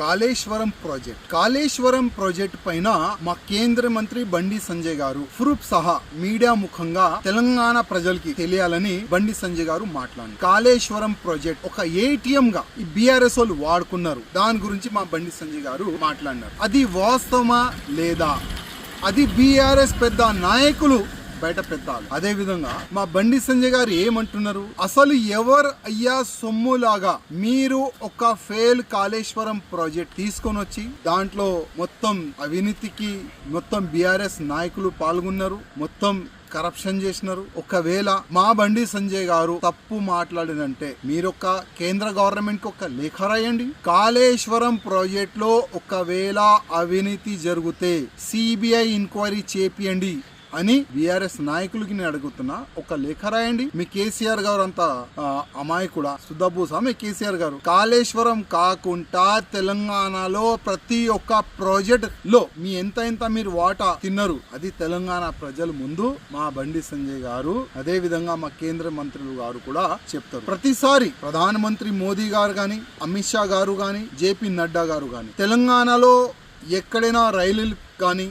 Kaleshwaram project పైన మా కేంద్ర మంత్రి బండి సంజయ్ గారు ప్రూఫ్ సహా మీడియా ముఖంగా తెలంగాణ ప్రజలకి తెలియాలని బండి సంజయ్ గారు మాట్లాడారు. కాళేశ్వరం ప్రాజెక్ట్ ఒక ఏటీఎం గా ఈ బీఆర్ఎస్ వాళ్ళు వాడుకున్నారు. దాని గురించి మా బండి సంజయ్ గారు మాట్లాడినారు. అది వాస్తవమా లేదా, అది బీఆర్ఎస్ పెద్ద నాయకులు బయట పెట్టాలి. అదే విధంగా మా బండి సంజయ్ గారు ఏమంటున్నారు, అసలు ఎవరు అయ్యా సొమ్ములాగా మీరు ఒక ఫెయిల్ కాళేశ్వరం ప్రాజెక్ట్ తీసుకొని వచ్చి దాంట్లో మొత్తం అవినీతికి మొత్తం బీఆర్ఎస్ నాయకులు పాల్గొన్నారు, మొత్తం కరప్షన్ చేసినారు. ఒకవేళ మా బండి సంజయ్ గారు తప్పు మాట్లాడినంటే మీరొక కేంద్ర గవర్నమెంట్ కి ఒక లేఖ రాయండి. కాళేశ్వరం ప్రాజెక్ట్ లో ఒకవేళ అవినీతి జరిగితే సిబిఐ ఎంక్వైరీ చేపియండి అని బీఆర్ఎస్ నాయకులకి నేను అడుగుతున్నా. ఒక లేఖ రాయండి. మీ కేసీఆర్ గారు అంతా అమాయకుడా, సుద్దబూసా మీ కేసీఆర్ గారు? కాళేశ్వరం కాకుండా తెలంగాణలో ప్రతి ఒక్క ప్రాజెక్ట్ లో మీ ఎంత మీరు వాటా తిన్నారు అది తెలంగాణ ప్రజల ముందు మా బండి సంజయ్ గారు అదే విధంగా మా కేంద్ర మంత్రులు గారు కూడా చెప్తారు. ప్రతిసారి ప్రధానమంత్రి మోదీ గారు గాని, అమిత్ షా గారు గాని, జేపీ నడ్డా గారు గాని తెలంగాణలో ఎక్కడైనా రైలులు కానీ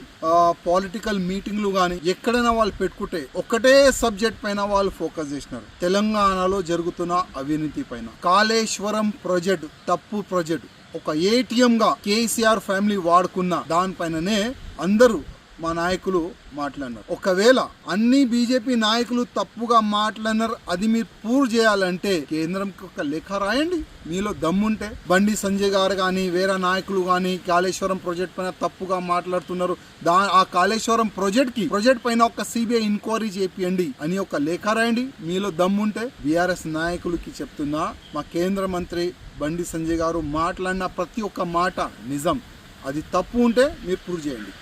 పొలిటికల్ మీటింగ్లు కానీ ఎక్కడైనా వాళ్ళు పెట్టుకుంటే ఒకటే సబ్జెక్ట్ పైన వాళ్ళు ఫోకస్ చేసినారు, తెలంగాణలో జరుగుతున్న అవినీతి పైన. కాళేశ్వరం ప్రాజెక్ట్ తప్పు ప్రాజెక్ట్, ఒక ఏటీఎం గా కేసీఆర్ ఫ్యామిలీ వాడుకున్న దానిపైననే అందరూ మా నాయకులు మాట్లాడినారు. ఒకవేళ అన్ని బీజేపీ నాయకులు తప్పుగా మాట్లాడినారు, అది మీరు ప్రూవ్ చేయాలంటే కేంద్రంకి ఒక లేఖ రాయండి. మీలో దమ్ముంటే బండి సంజయ్ గారు కానీ వేరే నాయకులు కానీ కాళేశ్వరం ప్రాజెక్ట్ పైన తప్పుగా మాట్లాడుతున్నారు, ఆ కాళేశ్వరం ప్రాజెక్ట్ పైన ఒక సిబిఐ ఎంక్వైరీ చేపియండి అని ఒక లేఖ రాయండి. మీలో దమ్ముంటే బీఆర్ఎస్ నాయకులకి చెప్తున్నా, మా కేంద్ర మంత్రి బండి సంజయ్ గారు మాట్లాడిన ప్రతి ఒక్క మాట నిజం. అది తప్పు ఉంటే మీరు ప్రూవ్ చేయండి.